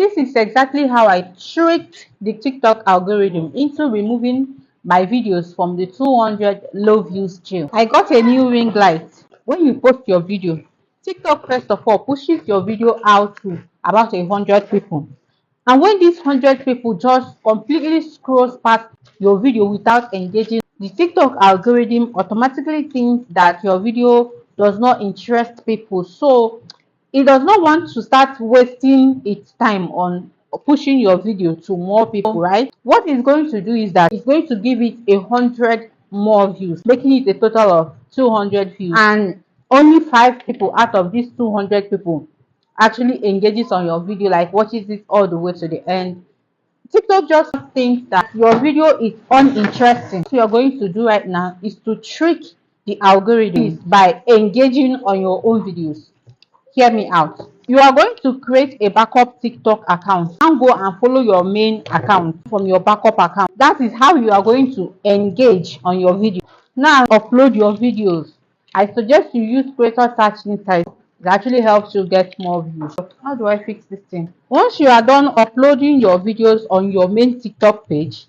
this is exactly how I tricked the TikTok algorithm into removing my videos from the 200 low views jail. I got a new ring light. When you post your video, TikTok first of all pushes your video out to about 100 people. And when these 100 people just completely scrolls past your video without engaging, the TikTok algorithm automatically thinks that your video does not interest people. So it does not want to start wasting its time on pushing your video to more people, right? What it's going to do is that it's going to give it 100 more views, making it a total of 200 views. And only 5 people out of these 200 people actually engages on your video, like watches it all the way to the end. TikTok just thinks that your video is uninteresting. What you're going to do right now is to trick the algorithm by engaging on your own videos. Hear me out. You are going to create a backup TikTok account and go and follow your main account from your backup account. That is how you are going to engage on your video. Now upload your videos. I suggest you use greater search insights. It actually helps you get more views. How do I fix this thing? Once you are done uploading your videos on your main TikTok page,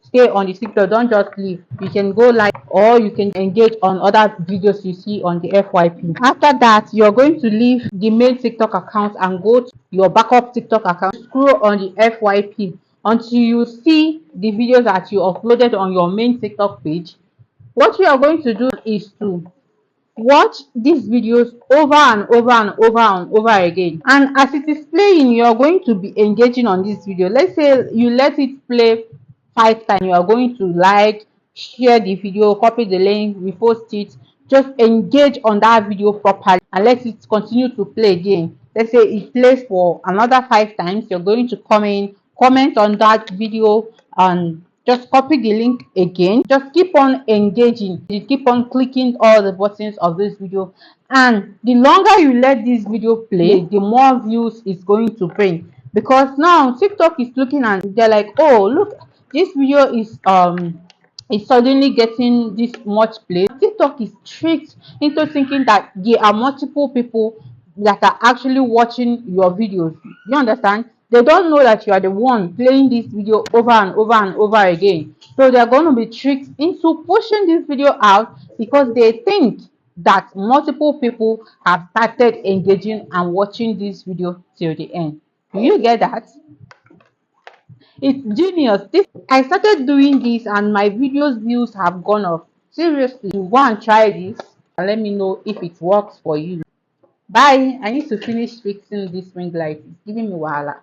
stay on the TikTok, don't just leave. You can go live or you can engage on other videos you see on the FYP. After that, you're going to leave the main TikTok account and go to your backup TikTok account. Scroll on the FYP until you see the videos that you uploaded on your main TikTok page. What you are going to do is to watch these videos over and over and over and over again, and as it is playing, you are going to be engaging on this video. Let's say you let it play 5 times, you are going to like, share the video, copy the link, repost it, just engage on that video properly and let it continue to play again. Let's say it plays for another 5 times, you're going to come in, comment on that video and just copy the link again. Just keep on engaging. You keep on clicking all the buttons of this video, and the longer you let this video play, the more views it's going to bring. Because now TikTok is looking and they're like, oh look, this video is suddenly getting this much play. TikTok is tricked into thinking that there are multiple people that are actually watching your videos. You understand? They don't know that you are the one playing this video over and over and over again. So they're going to be tricked into pushing this video out because they think that multiple people have started engaging and watching this video till the end. Do you get that? It's genius. This I started doing this and my videos views have gone up. Seriously, go and try this and let me know if it works for you. Bye. I need to finish fixing this ring light. It's giving me wahala.